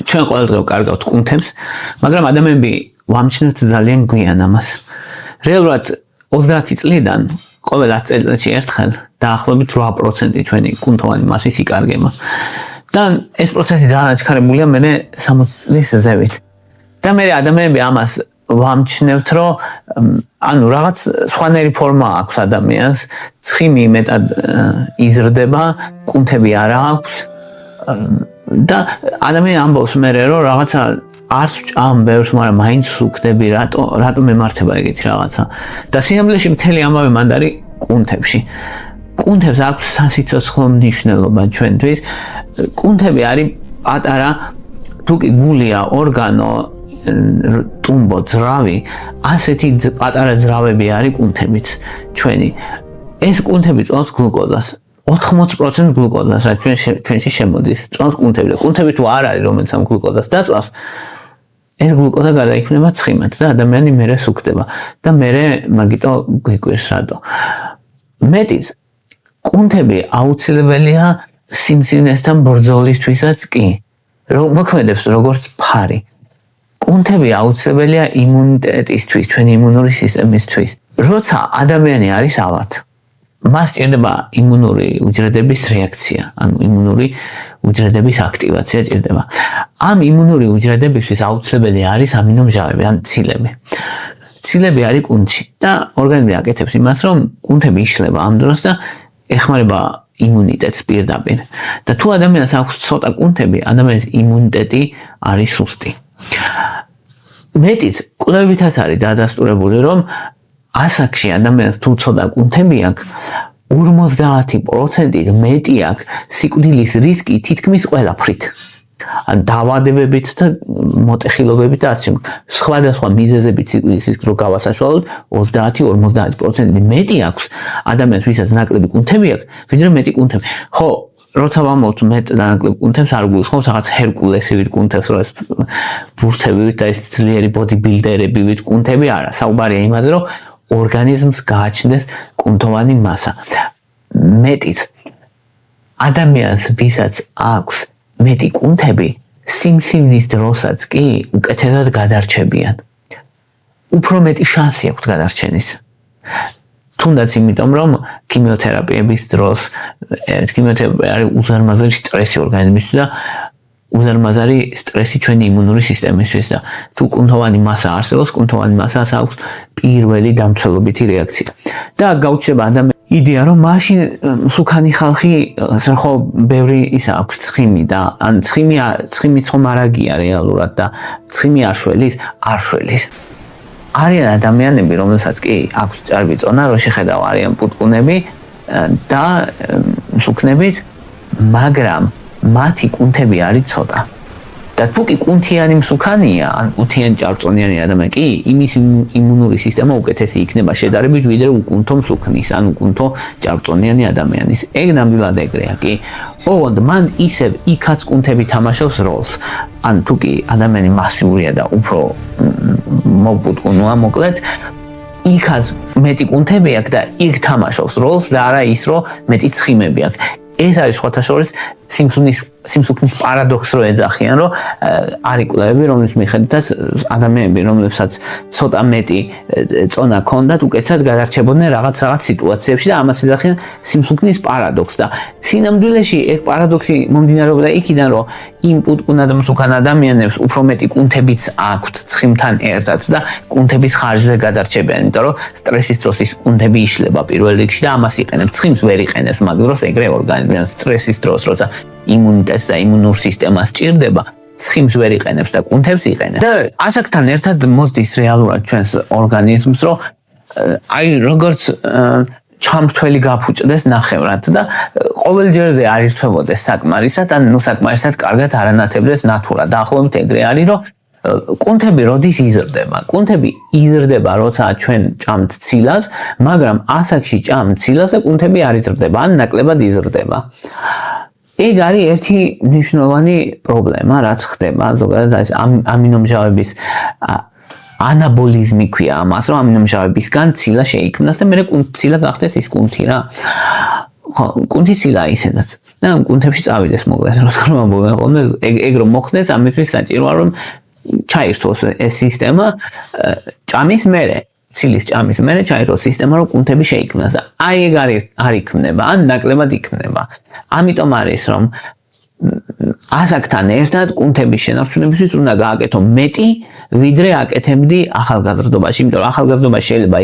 ჩვენ ყოველდღე ვკარგავთ კუნთებს, მაგრამ ადამიანები ვამჩნევთ ძალიან გვიან ამას. რეალურად 30 წლიდან ყოველ 10 წელიწადში ერთხელ დაახლოებით 8% ჩვენი კუნთოვანი მასის იკარგება. და ეს პროცესი ძალიან აჩქარებულია მე 60 წლის ზევით. და მე ადამიანები ამას ვამჩნევთ, რომ ანუ რაღაც სხვანაირი ფორმა აქვს ადამიანს, ცხიმი მეტად იზრდება, კუნთები არ აქვს და ადამიანი ამბობს მე რომ რაღაცა არც ვჭამ ბევრს, მაგრამ მაინც ვუქდები, რატომ მემართება ეგეთი რაღაცა. და სინამდვილეში მთელი ამბავი მანდ არის კუნთებში. კუნთებს აქვს სასიცოცხლო მნიშვნელობა ჩვენთვის. კუნთები არის პატარა თუ კი გულია ორგანო ტუმბო ძრავი, ასეთი პატარა ძრავები არის კუნთებიც ჩვენი. ეს კუნთები წვავს გლუკოზას. 80% გლუკოზას, რაც ჩვენში შემოდის, წვავს კუნთები. კუნთები თუ არ არის, რომელიც ამ გლუკოზას დაწვავს, ეს გლუკოზა გადაიქმნება ცხიმად და ადამიანი მერე სუქდება. და მერე მაგიტო გვიკვირს რატო. მეტიც კუნთები აუცილებელია სიმსივნესთან ბრძოლისთვისაც კი. მოქმედებს როგორც ფარი. კუნთები აუცილებელია იმუნიტეტისთვის, ჩვენი იმუნური სისტემისთვის. როცა ადამიანი არის ავად, მას ჭირდება იმუნური უჯრედების რეაქცია, ანუ იმუნური უჯრედების აქტივაცია ჭირდება. ამ იმუნური უჯრედებისთვის აუცილებელი არის ამინომჟავები, ან ცილები. ცილები არის კუნთში და ორგანიზმი აკეთებს იმას, რომ კუნთები იშლება ამ დროს და ეხმარება იმუნიტეტს პირდაპირ. და თუ ადამიანს აქვს ცოტა კუნთები, ადამიანის იმუნიტეტი არის სუსტი. მეტიც კვლევითაც არის დადასტურებული, რომ ასაკში ადამიანს თუ ცოტა კუნთები აქვს, 50% მეტი აქვს სიკვდილის რისკი თითქმის ყველაფრით. ან დაავადებებით და მოტეხილობებით და ასე შემდეგ. სხვადასხვა მიზეზებით სიკვდილის რისკი რო გავასაშუალოთ, 30-50% მეტი აქვს ადამიანს, ვისაც ნაკლები კუნთები აქვს, ვიდრე მეტი კუნთები. ხო, როცა ვამბობთ მეტ და ნაკლებ კუნთებს არ გულისხმობს რაღაც ჰერკულესივით კუნთებს, რო ეს ბურთებივით და ეს ძლიერი ბოდიბილდერებივით კუნთები არა. საუბარია იმაზე, რომ ორგანიზმს გააჩნდეს კუნთოვანი მასა. მეტიც ადამიანს, ვისაც აქვს მეტი კუნთები, სიმსივნის დროსაც კი უკეთესად გადარჩებიან. უფრო მეტი შანსი აქვს გადარჩენის. თუნდაც იმიტომ, რომ ქიმიოთერაპიების დროს ქიმიოთერაპია არის უზარმაზარი სტრესი ორგანიზმისთვის და უზარმაზარი სტრესი ჩვენი იმუნური სისტემისთვის და თუ კუნთოვანი მასა არსებობს, კუნთოვანი მასას აქვს პირველი დამცველობითი რეაქცია. და გაუჩნდება ადამიანს იდეა, რომ მაშინ მსუქანი ხალხი ხო ბევრი ისა აქვს ცხიმი და ან ცხიმი ხომ არაგია რეალურად და ცხიმი არ შველის. არიან ადამიანები, რომელსაც კი აქვს ჭარბი წონა, რო შეხედავ არიან პუტკუნები და მსუქნებიც, მაგრამ მათი კუნთები არის ცოტა. და თუ კი კუნთიანი მსუქანია, ან კუნთიანი ჭარბწონიანი ადამიანი კი, იმის იმუნური სისტემა უკეთესი იქნება შედარებით, ვიდრე უკუნთო მსუქნის, ან უკუნთო ჭარბწონიანი ადამიანის. ეგ ნამდვილად ეგრეა კი. ოღონდ მან ისევ იქაც კუნთები თამაშობს როლს. ან თუ კი ადამიანი მასიურია და უფრო მოგპუტკუნოა, მოკლედ, იქაც მეტი კუნთები აქვს და იქ თამაშობს როლს და არა ის, რომ მეტი ცხიმები აქვს. ეს არის სხვათა შორის სიმსუქნის პარადოქსს რო ეძახიან, რომ არის კვლევები, რომლის მიხედვითაც ადამიანები, რომლებსაც ცოტა მეტი წონა ჰქონდათ, უკეთესად გადარჩებოდნენ რაღაც სიტუაციებში და ამას ეძახიან სიმსუქნის პარადოქსს და სინამდვილეში ეს პარადოქსი მომდინარეობდა იქიდან, რომ იმ პუტკუნად მსუქან ადამიანებს უფრო მეტი კუნთებიც აქვთ ცხიმთან ერთად და კუნთების ხარჯზე გადარჩებიან, იმიტომ რომ სტრესის დროს ის კუნთები იშლება პირველ რიგში და ამას იყენებს. ცხიმს ვერ იყენებს მაგ დროს ეგრე ორგანიზმი, სტრესის დროს, როცა იმუნიტეტს და იმუნურ სისტემას ჭირდება, ცხიმს ვერ იყენებს და კუნთებს იყენებს. და ასაკთან ერთად მოდის რეალურად ჩვენს ორგანიზმს, რომ აი როგორც ჩამრთველი გაფუჭდეს ნახევრად და ყოველჯერზე არ ირთვებოდეს საკმარისად, ან საკმარისად კარგად არანათებდეს ნათურად. დაახლოებით ეგრე არის, რომ კუნთები როდის იზრდება? კუნთები იზრდება, როცა ჩვენ ჭამთ ცილას, მაგრამ ასაკში ჭამთ ცილას და კუნთები არ იზრდება, ან ნაკლებად იზრდება. ეგ არის ერთი მნიშვნელოვანი პრობლემა, რაც ხდება ზოგადად ეს ამინომჟავების ანაბოლიზმი ქვია ამას, რომ ამინომჟავებისგან ცილა შეიქმნას და მერე ცილა გახდეს ის კუნთი რა. კუნთი ცილა ისედაც და კუნთებში წავიდეს მოკლედ რომ ხოლმე ეგ რომ მოხდეს ამისთვის საჭიროა რომ ჩაირთვოს ეს სისტემა ჭამის მერე ცილის ჭამის მერე ჩაირთვოს სისტემა რომ კუნთები შეიქმნას და აი ეგ არ იქმნება ან ნაკლებად იქმნება ამიტომ არის რომ ასაკთან ერთად კუნთების შენარჩუნებისთვის უნდა გააკეთო მეტი ვიდრე აკეთებდი ახალგაზრდობაში, იმიტომ რომ ახალგაზრდობაში შეიძლება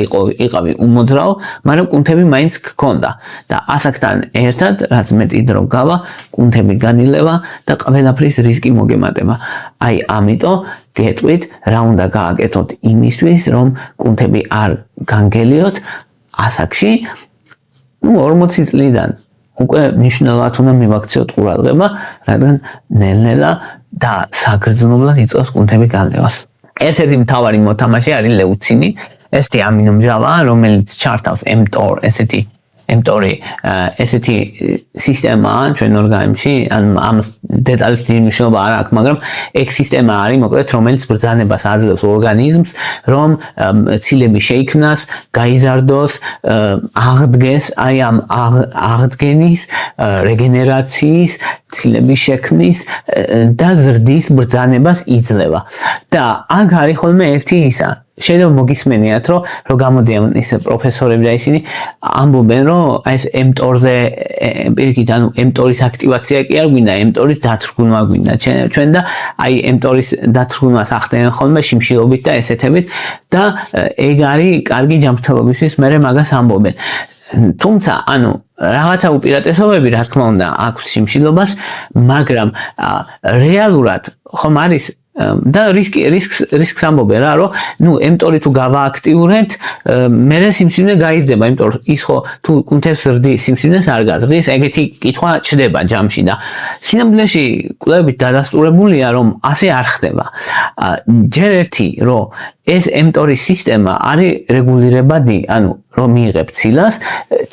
იყავი უმოძრაო, მაგრამ კუნთები მაინც გქონდა და ასაკთან ერთად რაც მეტი დრო გავა, კუნთები განილევა და ყველაფრის რისკი მოგემატება. აი ამიტომ გეტყვით რა უნდა გააკეთოთ იმისთვის, რომ კუნთები არ განგელიოთ ასაკში 40 წლიდან უკვე მნიშვნელოვნად უნდა მივაქციოთ ყურადღება, რადგან ნელ-ნელა და საგრძნობლად იწყებს კუნთები განლევას. ერთ-ერთი მთავარი მოთამაშე არის ლეუცინი, ესეთი ამინომჟავაა, რომელიც ჩართავს mTOR, mTOR-ი ესეთი სისტემაა ჩვენ ორგანიზმში, ამ დეტალებს დიდი მნიშვნელობა არ აქვს, მაგრამ ეგ სისტემა არის, მოკლედ, რომელიც ბრძანებას აძლევს ორგანიზმს, რომ ცილები შეიქმნას, გაიზარდოს, აღდგეს, აი ამ აღდგენის, რეგენერაციის, ცილების შექმნის და ზრდის ბრძანებას იძლევა. და აქ არის ხოლმე ერთი ისა შეიძლება მოგისმენიათ რომ გამოდიან ის პროფესორები და ისინი ამბობენ რომ აი ეს mTOR-ზე პირიქით ანუ mTOR-ის აქტივაცია კი არ გვინდა mTOR-ის დათრგუნვა გვინდა ჩვენ და აი mTOR-ის დათრგუნვას ახდენენ ხოლმე შიმშილობით და ესეთებით და ეგ არის კარგი ჯანმრთელობისთვის მე მაგას ამბობენ თუმცა ანუ რაღაცა უპირატესობები რა თქმა უნდა აქვს შიმშილობას მაგრამ რეალურად ხომ არის და რისკს ამბობენ რა რომ ნუ mTOR-ი თუ გავააქტიურებთ მერე სიმსივნე გაიზრდება იმიტომ რომ ის ხო თუ კუნთებს ზრდის სიმსივნეს არ გაზრდის ეგეთი კითხვა ჩდება ჯამში და სინამდვილეში კვლევებით დადასტურებულია რომ ასე არ ხდება ჯერ ერთი რომ ეს mTOR-ის სისტემა არის რეგულირებადი ანუ რომ მიიღებ ცილას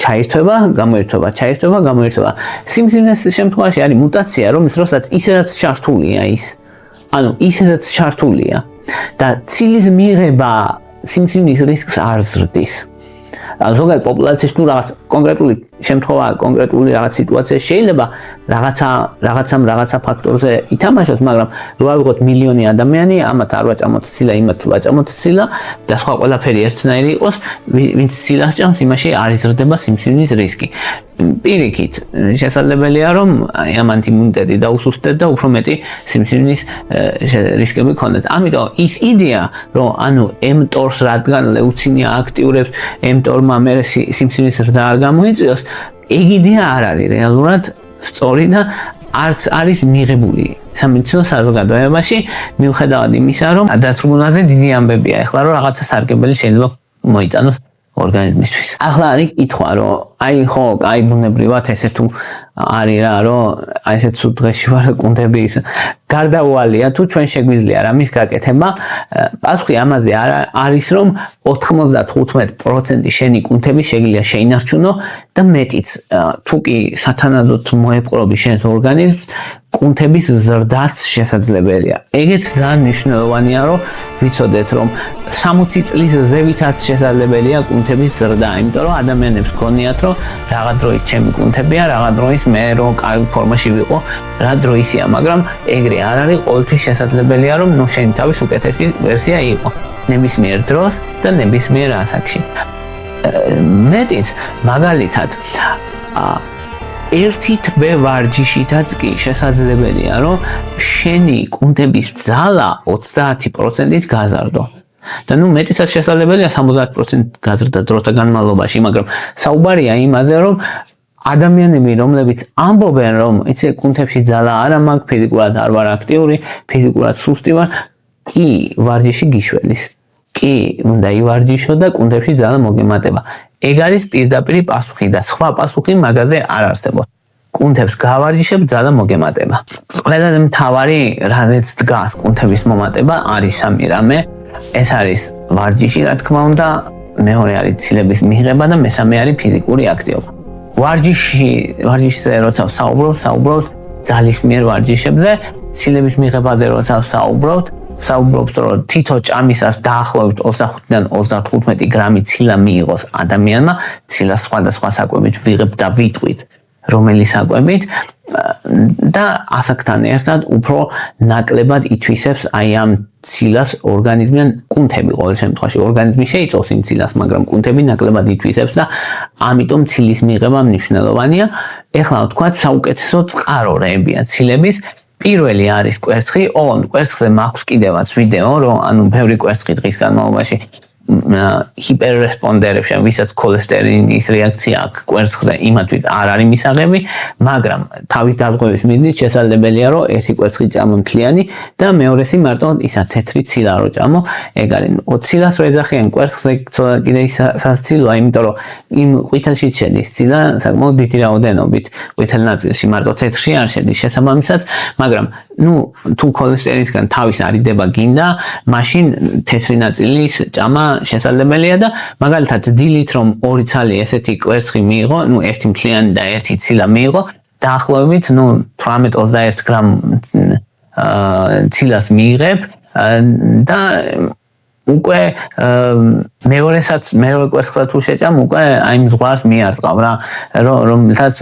ჩაირთვება გამოირთვება სიმსივნეს შემთხვევაში არის მუტაცია რომ როდესაც ისედაც ჩართულია ის ანუ ისედაც ჩართულია და ცილის მიღება სიმსივნის რისკს არ ზრდის. ზოგადად პოპულაციაში თუ რაღაც კონკრეტული შემთხვევა, კონკრეტული რაღაც სიტუაცია შეიძლება რაღაცა ფაქტორზე ითამაშოს, მაგრამ რო ავიღოთ მილიონი ადამიანი, ამათ არ ვაჭამოთ ცილა, იმათ ვაჭამოთ ცილა და სხვა ყველაფერი ერთნაირი იყოს, ვინც ცილას ჭამს, იმაში არ იზრდება სიმსივნის რისკი. პირიქით, შესაძლებელია რომ ამ ანტიიმუნიტეტი დაუსუსტეთ და უფრო მეტი სიმსივნის რისკები გქონდეთ. ამიტომ ის იდეა, რომ ანუ mTOR-ს რადგან ლეუცინია აქტიურებს, mTOR-მა მე სიმსივნის ზრდა არ გამოიწვიოს, ეგ იდეა არ არის რეალურად სწორი და არც არის მიღებული სამედიცინო საზოგადოებაში, მიუხედავად იმისა, რომ დათრგუნვაზე დიდი ამბებია ეხლა, რომ რაღაცა სარგებელი შეიძლება მოიტანოს ორგანიზმისთვის. ახლა არის კითხვა, რომ აი ხო, აი ბუნებრივად ესე თუ არის რა, რომ აი ესე თუ დღეში ვარ კუნთები გარდაუვალია თუ ჩვენ შეგვიძლია რამის გაკეთება, პასუხი ამაზე არის რომ 95% შენი კუნთები შეგიძლია შეინარჩუნო და მეტიც თუ კი სათანადოდ მოეპყრობი შენს ორგანიზმს კუნთების ზრდაც შესაძლებელია. ეგეც ძალიან მნიშვნელოვანია, რომ ვიცოდეთ, რომ 60 წლის ზევითაც შესაძლებელია კუნთების ზრდა, იმიტომ რომ ადამიანებს გქონიათ, რომ რაღაც დროის ჩემი კუნთებია, რაღაც დროის მე რომ კარგ ფორმაში ვიყო, რა დროისია, მაგრამ ეგრე არ არის, ყოველთვის შესაძლებელია, რომ ნუ შენი თავის უკეთესი ვერსია იყო. ნებისმიერ დროს და ნებისმიერ ასაკში. მეტიც მაგალითად ერთი თვე ვარჯიშითაც კი შესაძლებელია, რომ შენი კუნთების ძალა 30%-ით გაზარდო. და ნუ მეტიცაც შესაძლებელია 70% გაზრდა დროთა განმავლობაში, მაგრამ საუბარია იმაზე, რომ ადამიანები, რომლებიც ამბობენ, რომ იცი კუნთებში ძალა არ მაქვს, ფიზიკურად არ ვარ აქტიური, ფიზიკურად სუსტი ვარ, კი ვარჯიში გიშველის. კი უნდა ივარჯიშო და კუნთებში ძალა მოგემატება. ეგ არის პირდაპირი პასუხი და სხვა პასუხი მაგაზე არ არსებობს. კუნთებს გავარჯიშებ, ძალა მოგემატება. ყველაზე მთავარი რაზეც დგას კუნთების მომატება არის სამი რამე. ეს არის ვარჯიში, რა თქმა უნდა, მეორე არის ცილების მიღება და მესამე არის ფიზიკური აქტივობა. ვარჯიშზე როცა ვსაუბრობ ძალისმიერ ვარჯიშებზე, ცილების მიღებაზე როცა ვსაუბრობ საუბრობთ, რომ თითო ჭამისას დაახლოებით 25-დან 35 გრამი ცილა მიიღოს ადამიანმა, ცილა სხვადასხვა საკვებით ვიღებ და ვიტყვით, რომელი საკვებით და ასაკთან ერთად უფრო ნაკლებად ითვისებს აი ამ ცილას ორგანიზმიდან კუნთები ყოველ შემთხვევაში ორგანიზმი შეიწოვს იმ ცილას, მაგრამ კუნთები ნაკლებად ითვისებს და ამიტომ ცილის მიღება მნიშვნელოვანია. ეხლა ვთქვათ, საუკეთესო წყაროებია ცილების. პირველი არის კვერცხი, ოღონდ კვერცხზე მაქვს კიდევაც ვიდეო, რომ ანუ ბევრი კვერცხი დღის განმავლობაში ჰიპერრესპონდერებს, ვისაც ქოლესტერინის რეაქცია აქვს კვერცხზე, იმათვით არ არის მისაღები, მაგრამ თავის დაზღვევის მიზნით შესაძლებელია, რომ ერთი კვერცხი ჭამო მთლიანი და მეორესი მარტო ისა თეთრი ცილა რო ჭამო, ეგ არის 20 ცილას რო ეძახიან კვერცხზე, კიდე სასცილოა, იმიტომ რომ იმ ყვითელში შედის ცილა საკმაოდ დიდი რაოდენობით, ყვითელ ნაწილში მარტო თეთრში არ შედის შესაბამისად, მაგრამ თუ ქოლესტერინისგან თავის არიდება გინდა, მაშინ თეთრი ნაწილის ჭამა შესაძლებელია და მაგალითად დილით რომ ორი ცალი ესეთი კვერცხი მიიღო, ერთი მთლიანი და ერთი ცილა მიიღო, დაახლოებით 18-21 გრამ ცილას მიიღებ და უკვე მეორე კვერცხს თუ შეჭამ, უკვე აი მზღვარს მიარტყავ რა, რომელთაც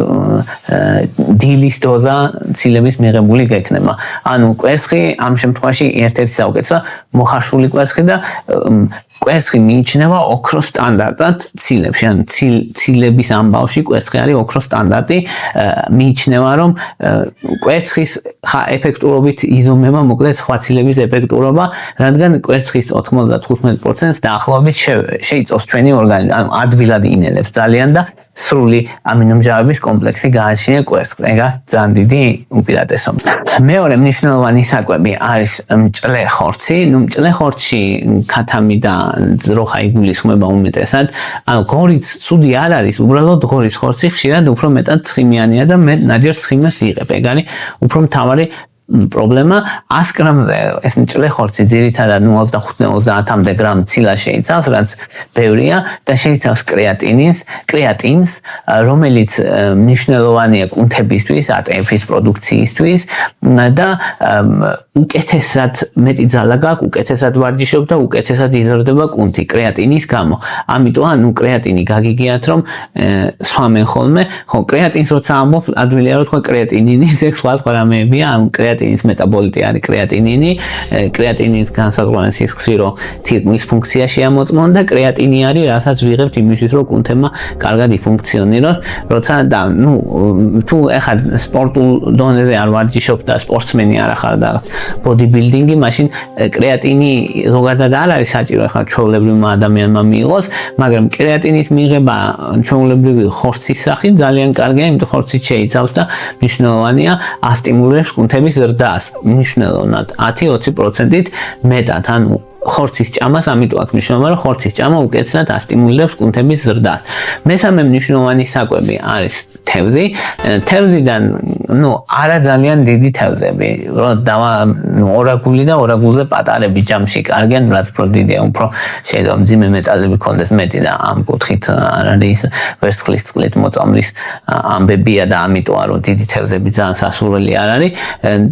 დილის დოზა ცილების მიღებული გექნება. ანუ კვერცხი ამ შემთხვევაში ერთ-ერთი საუკეთესოა, მოხარშული კვერცხი და კვერცხი მიიჩნევა ოქროს სტანდარტად ცილებში, ანუ ცილების ამბავში კვერცხი არის ოქროს სტანდარტი, მიიჩნევა რომ კვერცხის ეფექტურობით იზომება მოკლედ სხვა ცილების ეფექტურობა, რადგან კვერცხის 95% დაახლოებით შეიწოვს ჩვენი ორგანიზმი, ანუ ადვილად ინელებს ძალიან და სრული ამინომჟავების კომპლექსი გააჩნია კვერცხს. ეგა ძალიან დიდი უპირატესობა. მეორე მნიშვნელოვანი საკვები არის მჭლე ხორცი. მჭლე ხორცში ქათამი და ძროხა იგულისხმება უმეტესად. ანუ ღორიც ცუდი არ არის, უბრალოდ ღორის ხორცი ხშირად უფრო მეტად ცხიმიანია და მე ნაჯერ ცხიმას იღებ. ეგ არის უფრო მთავარი პრობლემა. 100 გრამზე ეს მჭლე ხორცი ძირითადად 25-30 გრამ ცილა შეიცავს, რაც ბევრია და შეიცავს კრეატინს, რომელიც მნიშვნელოვანია კუნთებისთვის, ATF-ის პროდუქციისთვის და უკეთესად მეტი ძალა გაქვს, უკეთესად ვარჯიშობ და უკეთესად იზრდება კუნთი კრეატინის გამო. ამიტომ კრეატინი გაგიგიათ რომ სვამენ ხოლმე, ხო კრეატინს როცა ამბობ, ადვილია რომ თქვა კრეატინინი, ეგ სხვა რამეებია, ანუ კრეატინის მეტაბოლიტი არის კრეატინინი, კრეატინის განსაზღვრა სისხლში რომ თირკმლის ფუნქცია შეამოწმონ და კრეატინი არის, რასაც ვიღებთ იმისთვის რომ კუნთებმა კარგად იფუნქციონიროს, როცა და თუ ეხლა სპორტულ დონეზე არ ვარჯიშობ და სპორტსმენი არ ახარ და ბოდიბილდინგი, მაშინ კრეატინი ზოგადად არ არის საჭირო ეხლა ჩვეულებრივმა ადამიანმა მიიღოს, მაგრამ კრეატინის მიღება ჩვეულებრივი ხორცის სახით ძალიან კარგია, იმიტომ ხორცით შეიცავს და მნიშვნელოვანია, ასტიმულირებს კუნთების ზრდას, მნიშვნელოვნად 10-20%-ით მეტად, ანუ ხორცის ჭამას, ამიტომ აქვს მნიშვნელობა, რომ ხორცის ჭამა უკეთესად ასტიმულირებს კუნთების ზრდას. მესამე მნიშვნელოვანი საკვები არის თევზი. თევზიდან, არა ძალიან დიდი თევზები, ორაგული და ორაგულზე პატარები ჯამში კარგიან, რაც უფრო დიდია, უფრო შეიძლება მძიმე მეტალები ქონდეს მეტი და ამ კუთხით არ არის ვერცხლის წყლით მოწამვლის ამბებია და ამიტომ რომ დიდი თევზები ძალიან სასურველი არ არის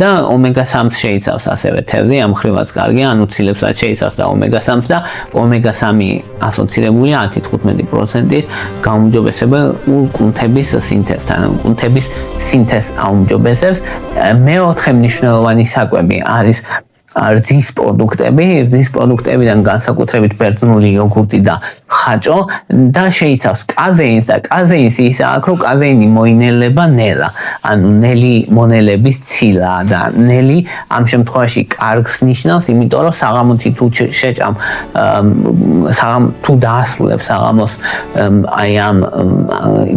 და ომეგა-3 შეიცავს ასევე თევზი, ამ ხრივაც კარგია, ანუ ცილებსაც შეიცავს და ომეგა-3 და ომეგა-3 ასოცირებულია 10-15%-ით გაუმჯობესებელ კუნთების სინთეზთან, კუნთების სინთეზს აუმჯობესებს. მეოთხე მნიშვნელოვანი საკვები არის რძის პროდუქტებიდან განსაკუთრებით ბერძნული იოგურტი და ხაჭო და შეიცავს კაზეინს და კაზეინს ის აქვს, რომ კაზეინი მოინელება ნელა, ანუ ნელი მონელების ცილა და ნელი ამ შემთხვევაში კარგს ნიშნავს, იმიტომ რომ საღამოთი თუ შეჭამ, თუ დაასრულებ საღამოს აი ამ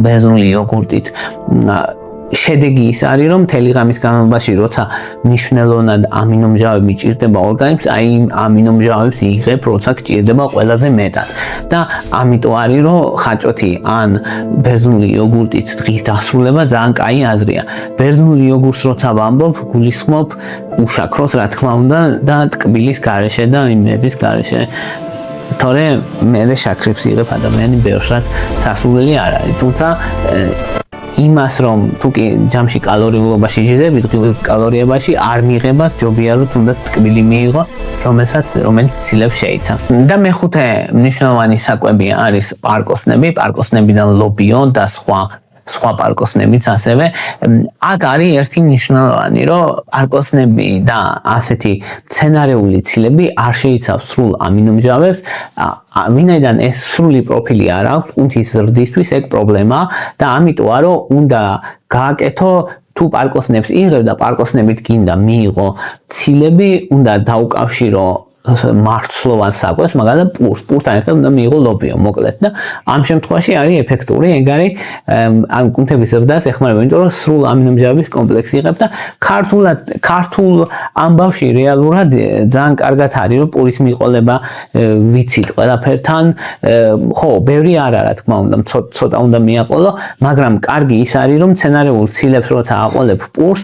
ბერძნული იოგურტით შედეგი ის არის, რომ მთელი ღამის განმავლობაში, როცა მნიშვნელოვნად ამინომჟავები ჭირდება ორგანიზმს, აი იმ ამინომჟავებს იღებ, როცა გჭირდება ყველაზე მეტად. და ამიტომ არის, რომ ხაჭოთი ან ბერძნული იოგურტით დღის დასრულება ძალიან კაი აზრია. ბერძნული იოგურტს როცა ვამბობ, გულისხმობ უშაქროს, რა თქმა უნდა, და ტკბილის გარეშე და იმების გარეშე. თორემ მე შაქრებს იღებ ადამიანი ბევრს, რაც სასურველი არ არის, თუმცა იმას რომ თუ კი ჯამში კალორიულობაში ჟიზებით, კალორიებაში არ მიიღებას ჯობია რომ თუნდაც ტკბილი მიიღო, რომელიც ცილებს შეიცავს. და მეხუთე მნიშვნელოვანი საკვები არის პარკოსნები, პარკოსნებიდან ლობიო და სხვა პარკოსნებიც ასევე. აქ არის ერთი მნიშვნელოვანი, რომ პარკოსნები და ასეთი მცენარეული ცილები არ შეიცავს სრულ ამინომჟავებს, ვინაიდან ეს სრული პროფილი არ აქვს კუნთის ზრდისთვის, ეგ პრობლემაა და ამიტომა რომ უნდა გააკეთო თუ პარკოსნებს იღებ და პარკოსნებით გინდა მიიღო ცილები, უნდა დაუკავშირო მარცვლოვან საკვებს, მაგალითად პურთან ერთად უნდა მიიღო ლობიო, მოკლედ და ამ შემთხვევაში არის ეფექტური, ეგ არის ამ კუნთების ზრდას ეხმარება, იმიტომ რომ სრულ ამინომჟავების კომპლექსი იღებ და ქართულ ამბავში რეალურად ძალიან კარგად არის, რომ პურის მიყოლება ვიცით ყველაფერთან, ხო, ბევრი არ არა, თქმა უნდა, ცოტა უნდა მიაყოლო, მაგრამ კარგი ის არის, რომ მცენარეულ ცილებს როცა აყოლებ პურს,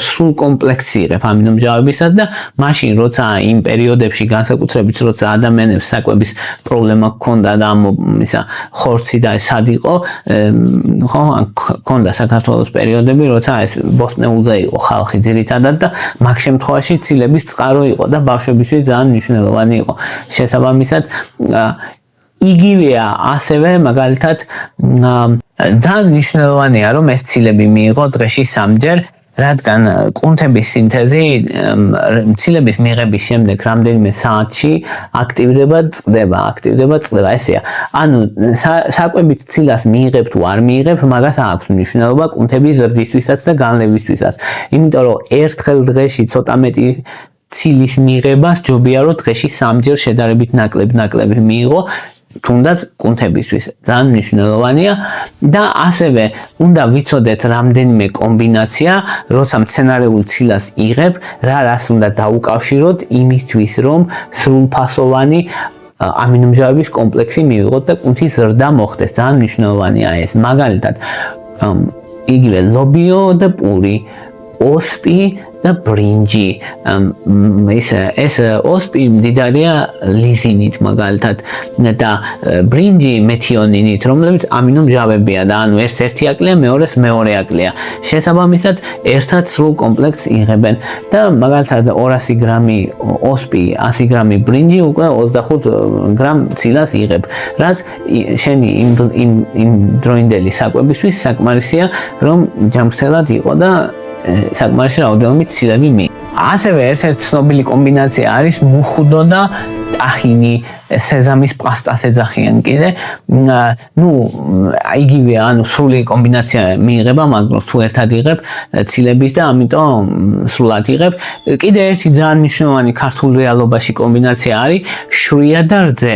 სრულ კომპლექსი იღებ ამინომჟავებისას და მაშინ როცა იმ პერიოდებში განსაკუთრებით როცა ადამიანებს საკვების პრობლემა ჰქონდა და ისა ხორცი და სად იყო, ხო, ჰქონდა საქართველოს პერიოდები, როცა ეს ბოსტნეულზე იყო ხალხი ძირითადად და მაგ შემთხვევაში ცილების წყარო იყო და ბავშვებისთვის ძალიან მნიშვნელოვანი იყო. შესაბამისად, იგივეა ასევე მაგალითად ძალიან მნიშვნელოვანია რომ ეს ცილები მიიღო დღეში 3-ჯერ, რადგან კუნთების სინთეზი ცილების მიღების შემდეგ რამდენიმე საათში აქტივდება, წყდება, ესეა. ანუ საკვებით ცილას მიიღებ თუ არ მიიღებ, მაგას აქვს მნიშვნელობა კუნთების ზრდისთვისაც და განლევისთვისაც. იმიტომ რომ ერთხელ დღეში ცოტა მეტი ცილის მიღებას ჯობია რომ დღეში 3-ჯერ შედარებით ნაკლები მიიღო, თუნდაც კუნთებისთვის ძალიან მნიშვნელოვანია და ასევე უნდა ვიცოდეთ რამდენიმე კომბინაცია, როცა მცენარეულ ცილას იღებ, რას უნდა დაუკავშიროთ იმისთვის, რომ სრულფასოვანი ამინომჟავების კომპლექსი მივიღოთ და კუნთის ზრდა მოხდეს. ძალიან მნიშვნელოვანია ეს. მაგალითად, იგივე ლობიო და პური, ოსპი და ბრინჯი. ეს ოსპი მდიდარია ლიზინით მაგალითად და ბრინჯი მეთიონინით, რომლებიც ამინომჟავებია და ანუ ერთს ერთი აკლია, მეორეს მეორე აკლია. შესაბამისად, ერთად სრულ კომპლექსს იღებენ და მაგალითად 200 გრამი ოსპი, 100 გრამი ბრინჯი უკვე 25 გრამ ცილას იღებ, რაც შენი იმ დროინდელი საკვებისთვის საკმარისია, რომ ჯამრთელად იყო და საკმარისი რაოდენობით ცილები მიიღო. ასევე ერთ-ერთი ცნობილი კომბინაცია არის მუხუდო და ტახინი, სეზამის პასტას ეძახიან კიდე. იგივე, ანუ სრული კომბინაცია მიიღება, მაგრამ თუ ერთად იღებ ცილების და ამიტომ სრულად იღებ. კიდე ერთი ძალიან მნიშვნელოვანი ქართულ რეალობაში კომბინაცია არის შვრია და რძე.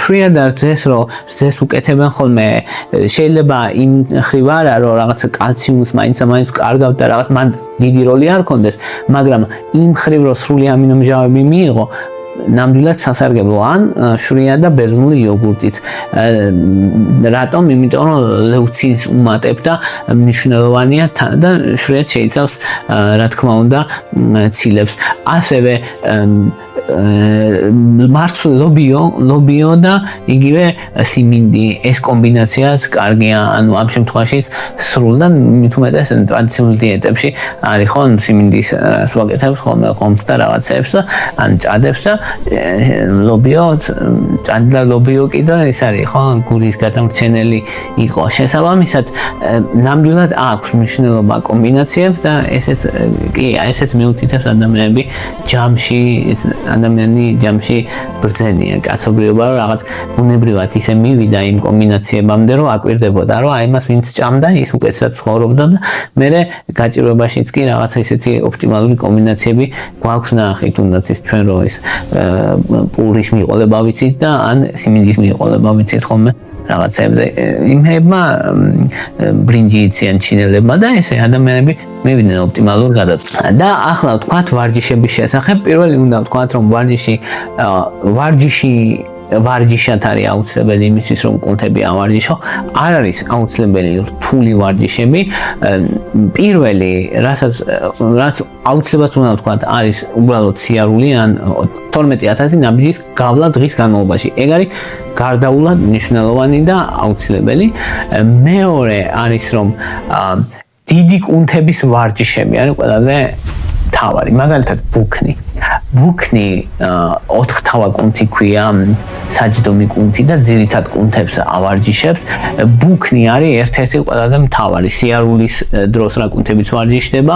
შვრია და რძეს რძეს უკეთებენ ხოლმე, შეიძლება იმ ხრივ არა, რომ რაღაც კალციუმს მაინც კარგავთ და რაღაც მან დიდი როლი არ ქონდეს, მაგრამ იმ ხრივ რომ სრული ამინომჟავები მიიღო, ნამდვილად სასარგებლო, ან შვრია და ბერძნული იოგურტიც. რატომ? იმიტომ რომ ლეუცინს უმატებ და მნიშვნელოვანია და შვრიაც შეიცავს, რა თქმა უნდა, ცილებს. ასევე ლობიო და იგივე სიმინდი, ეს კომბინაციაც კარგია, ანუ ამ შემთხვევაშიც სრულ და მით უმეტეს ტრადიციულ დიეტებში არის ხო სიმინდის რას ვაკეთებ ხოლმე ხომს და რაღაცებს და ან ჭადებს და ლობიო, ჭადი და ლობიო კიდე ეს არის ხო გულის გადამრჩენელი იყო. შესაბამისად, ნამდვილად აქვს მნიშვნელობა კომბინაციებს და ესეც მიუთითებს ადამიანები ჯამში ადამიანი ჯამში ბრძენია კაცობრიობა, რომ რაღაც ბუნებრივად ისე მივიდა იმ კომბინაციებამდე, რომ აკვირდებოდა, რომ აი მას ვინც ჭამდა, ის უკეთესად ცხოვრობდა და მერე გაჭირვებაშიც კი რაღაცა ისეთი ოპტიმალური კომბინაციები გვაქვს ნახე, თუნდაც ის ჩვენ რო ის პურის მიყოლება ვიცით და ან სიმინდის მიყოლება ვიცით ხოლმე რაღაცებზე იმება ბრინჯი იციან ჩინელებმა და ესე ადამიანები მივიდნენ ოპტიმალურ გადაწყვეტას. და ახლა ვთქვათ ვარჯიშების შესახებ. პირველი უნდა ვთქვათ, რომ ვარჯიში ვარჯიშად არის აუცილებელი იმისთვის რომ კუნთები ავარჯიშო არ არის აუცილებელი რთული ვარჯიშები პირველი რაც აუცილებლად უნდა ვთქვა არის უბრალოდ სიარული ან 12000 ნაბიჯის გავლა დღის განმავლობაში ეგ არის გარდაულად მნიშვნელოვანი და აუცილებელი მეორე არის რომ დიდი კუნთების ვარჯიშები არის ყველაზე თავარი მაგალითად ბუქნი 4 თავა კუნთი ქვია საჯდომი კუნთი და ძირითად კუნთებს ავარჯიშებს ბუქნი არის ერთ-ერთი ყველაზე მთავარი სიარულის დროს რა კუნთებიც ვარჯიშდება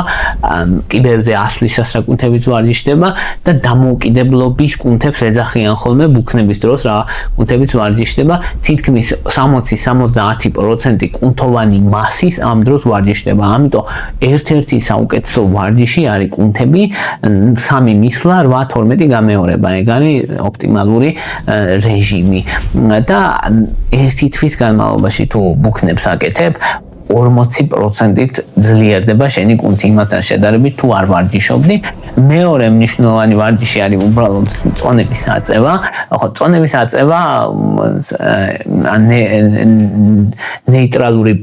კიბებზე ასვლისას რა კუნთებიც ვარჯიშდება და დამოუკიდებლობის კუნთებს ეძახიან ხოლმე ბუქნების დროს რა კუნთებიც ვარჯიშდება თითქმის 60-70% კუნთოვანი მასის ამ დროს ვარჯიშდება ამიტომ ერთ-ერთი საუკეთესო ვარჯიში არის კუნთები 3 მისვლა 8-12 გამეორება ეგ არის ოპტიმალური რეჟიმი და ერთი თვის განმავლობაში თუ ბუქნებს აკეთებ 40%-ით ძლიერდება შენი კუნთი იმასთან შედარებით თუ არ ვარჯიშობდი მეორე მნიშვნელოვანი ვარჯიში არის უბრალოდ წონების აწევა ხო წონების აწევა ნეიტრალური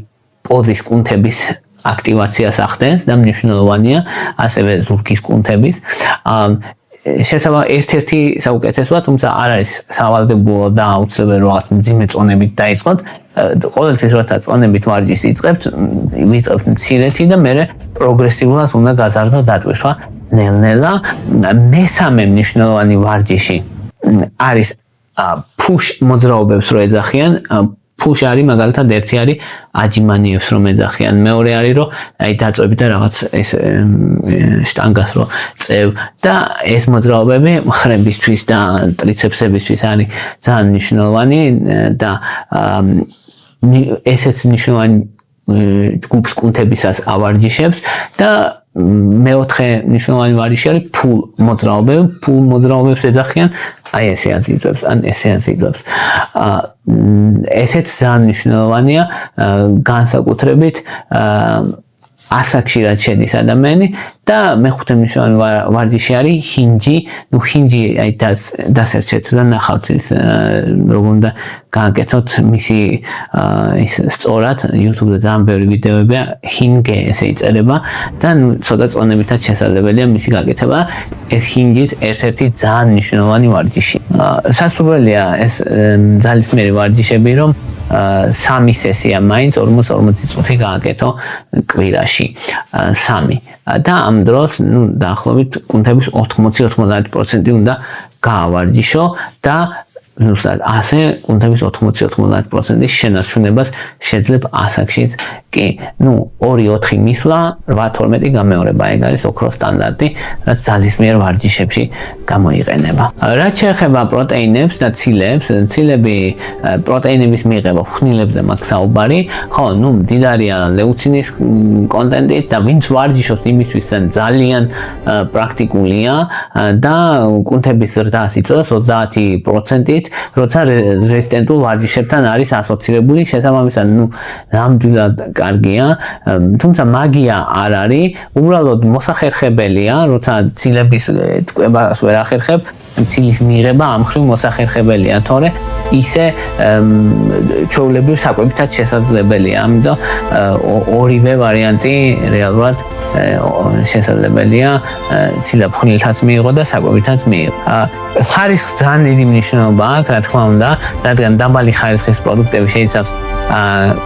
პოზის კუნთების აქტივაციას ახდენს და მნიშვნელოვანია ასევე ზურგის კუნთების შესაძლოა ერთ-ერთი საუკეთესოა, თუმცა არ არის სავალდებულო და აუცილებელი რაღაც მძიმე წონებით დაიწყოთ. ყოველთვის როცა წონებით ვარჯიშს იწყებთ მცირეთი და მერე პროგრესიულად უნდა გაზარდო დატვირთვა ნელ-ნელა. მესამე მნიშვნელოვანი ვარჯიში არის push მოძრაობებს რო ეძახიან push არის მაგალითად ერთი არის აჯიმანიებს რომ ეძახიან მეორე არის რომ აი დაწვევი და რაღაც ეს შტანგას რო წევ და ეს მოძრაობები მხრებისთვის და ტრიცეპსებისთვის არის ძალიან მნიშვნელოვანი და ესეც მნიშვნელოვანი ჯგუფს კუნთებისას ავარჯიშებს და მეოთხე მნიშვნელოვანი ვარჯიში არის pull მოძრაობებს ეძახიან აი ესე აზიძებს ან ესე აზიძებს ესეც ძალიან მნიშვნელოვანია განსაკუთრებით ასაკში რაც შედის ადამიანი და მეხუთე მნიშვნელოვანი ვარჯიში არის ჰინჯი ნუ ჰინჯი აი დასერჩეთ და ნახავთ ის როგორ უნდა გააკეთოთ მისი ის სწორად YouTube-ზე ძალიან ბევრი ვიდეოებია ჰინგე ესე იწერება და ნუ ცოტა წონებითაც შესაძლებელია მისი გაკეთება ეს ჰინჯიც ერთ-ერთი ძალიან მნიშვნელოვანი ვარჯიში სასურველია ეს ძალისმიერი ვარჯიშები რომ 3 სესია მაინც 40 წუთი გააკეთო კვირაში 3 და ამ დროს ნუ დაახლოებით კუნთების 80-90% უნდა გაავარჯიშო და ზუსტად ასე კუნთების 80-90% შენარჩუნებას შეძლებ ასაკშიც კი ნუ 2-4 მისვლა 8-12 გამეორება ეგ არის ოქროს სტანდარტი რაც ძალისმიერ ვარჯიშებში გამოიყენება რაც შეეხება პროტეინებს და ცილებს ცილები პროტეინების მიღება ხვნილებზე მაქვს საუბარი ხო ნუ მდიდარია ლეუცინის კონტენტით და ვინც ვარჯიშობს იმისთვის ძალიან პრაქტიკულია და კუნთების ზრდას იწვევს 30%-ით როცა რეზისტენტულ ვარჯიშებთან არის ასოცირებული შესაბამისად ნუ ნამდვილად კარგია თუმცა მაგია არ არის უბრალოდ მოსახერხებელია როცა ცილების ტყვებას ვერ ახერხებ ცილის მიღება ამ ხრივ მოსახერხებელია თორე ისე ჩვეულებრივ საკვებითაც შესაძლებელია ამიტომ ორივე ვარიანტი რეალურად შესაძლებელია ცილა ფხვნილთაც მიიღო და საკვებითაც მიიღო ხარისხს ძალიან დიდი მნიშვნელობა აქვს რა თქმა უნდა რადგან დაბალი ხარისხის პროდუქტები შეიცავს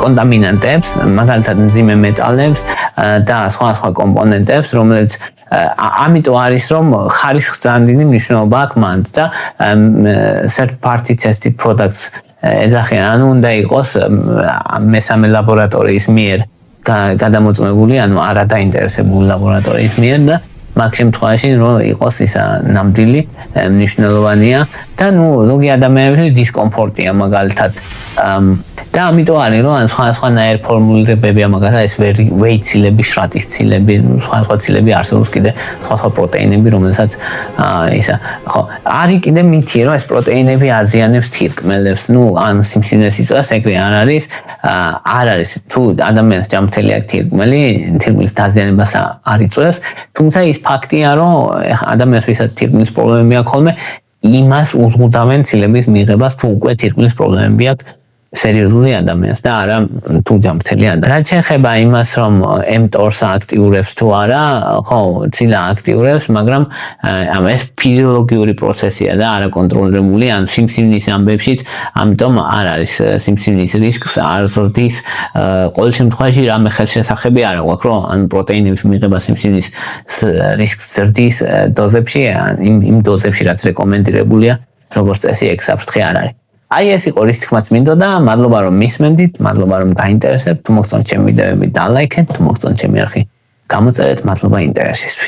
კონტამინანტებს მაგალითად მძიმე მეტალებს და სხვა კომპონენტებს რომლებიც ამიტომ არის რომ ხარისხს ძალიან დიდი მნიშვნელობა აქვს მანდ და third party tested products ეძახიან ანუ უნდა იყოს მესამე ლაბორატორიის მიერ გადამოწმებული ანუ არადაინტერესებული ლაბორატორიის მიერ და მაგ შემთხვევაში რომ იყოს ისა ნამდვილი მნიშვნელოვანია და ნუ ზოგი ადამიანების დისკომფორტია მაგალითად და ამიტომ არის რომ სხვა ფორმულირებებია მაგალითად ეს ვეიცილები, შრატის ცილები, სხვა ცილები არსებობს კიდე სხვა პროტეინები რომელსაც ისა ხო არის კიდე მითი რომ ეს პროტეინები აზიანებს თირკმელებს ნუ ან სიმსივნეს იწვევს ეგრე არ არის თუ ადამიანს ჯანმრთელი აქვს თირკმელის დაზიანებას არ იწვევს თუმცა ის ფაქტია რომ ადამიანს ვისაც თირკმელის პრობლემები აქვს ხოლმე იმას უზღუდავენ ცილების მიღებას, თუ უკვე თითქმის პრობლემები აქვს სერიოზული ადამიანს და არა თუ ჯანმრთელი ადამიანი. რაც შეეხება იმას, რომ mTOR-ს აქტიურებს თუ არა, ხო, ცილა აქტიურებს, მაგრამ ეს ფიზიოლოგიური პროცესია და არა კონტროლირებული, ან სიმსივნის ამბებშიც, ამიტომ არ არის სიმსივნის რისკს არ ზრდის. ყოველ შემთხვევაში რამე ხელშესახები არ აქვს, რომ ან პროტეინების მიღება სიმსივნის რისკს ზრდის დოზებში, იმ დოზებში, რაც რეკომენდირებულია, როგორც წესი, ეგ საფრთხე არ არის. აი ეს იყო რის თქმაც მინდოდა, მადლობა რომ მისმენდით, მადლობა რომ გაინტერესებთ, თუ მოგწონთ ჩემი ვიდეოები დალაიქეთ, თუ მოგწონთ ჩემი არხი გამოწერეთ, მადლობა ინტერესისთვის.